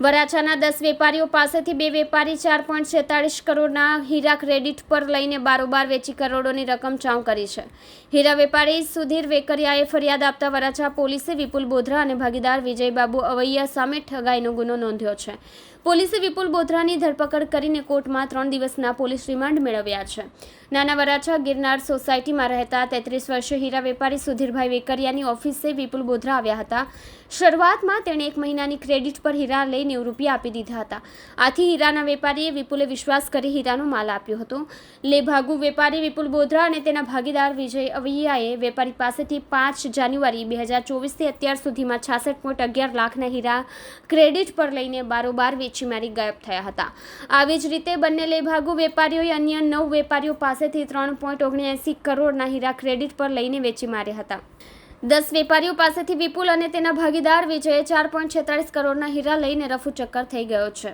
વરાછાના 10 વેપારીઓ પાસેથી 2 વેપારી 4.46 કરોડના હીરા ક્રેડિટ પર લઈને બારોબાર વેચી કરોડોની રકમ ચાઉ કરી છે. હીરા વેપારી સુધીર વેકરિયાએ ફરિયાદ આપતા વરાછા પોલીસે વિપુલ બોધરા અને ભાગીદાર વિજયબાબુ અવૈયા સામે ઠગાઈનો ગુનો નોંધ્યો છે. પોલીસે વિપુલ બોધરાની ધરપકડ કરીને કોર્ટમાં 3 દિવસના પોલીસ રિમાન્ડ મેળવ્યા છે. નાના વરાછા ગિરનાર સોસાયટીમાં રહેતા 33 વર્ષીય હીરા વેપારી સુધીરભાઈ વેકરિયાની ઓફિસે વિપુલ બોધરા આવ્યા હતા. શરૂઆતમાં તેણે 1 મહિનાની ક્રેડિટ પર હીરા લઈ 90 રૂપિયા આપી દીધા હતા. આથી હીરાના વેપારીએ વિપુલે વિશ્વાસ કરી હીરાનો માલ આપ્યો હતો. લેભાગુ વેપારી વિપુલ બોધરા અને તેના ભાગીદાર વિજય અવૈયાએ વેપારી પાસેથી 5 જાન્યુઆરી 2024થી અત્યાર સુધીમાં 66.11 લાખના હીરા ક્રેડિટ પર લઈને બારોબાર વેચી મારી ગાયબ થયા હતા. આવી જ રીતે બંને લેભાગુ વેપારીઓએ અન્ય 9 વેપારીઓ પાસેથી 3.79 કરોડના હીરા ક્રેડિટ પર લઈને વેચી માર્યા હતા. 10 વેપારીઓ પાસેથી વિપુલ અને તેના ભાગીદાર વિજયે 4.46 કરોડના હીરા લઈને રફુ ચક્કર થઈ ગયો છે.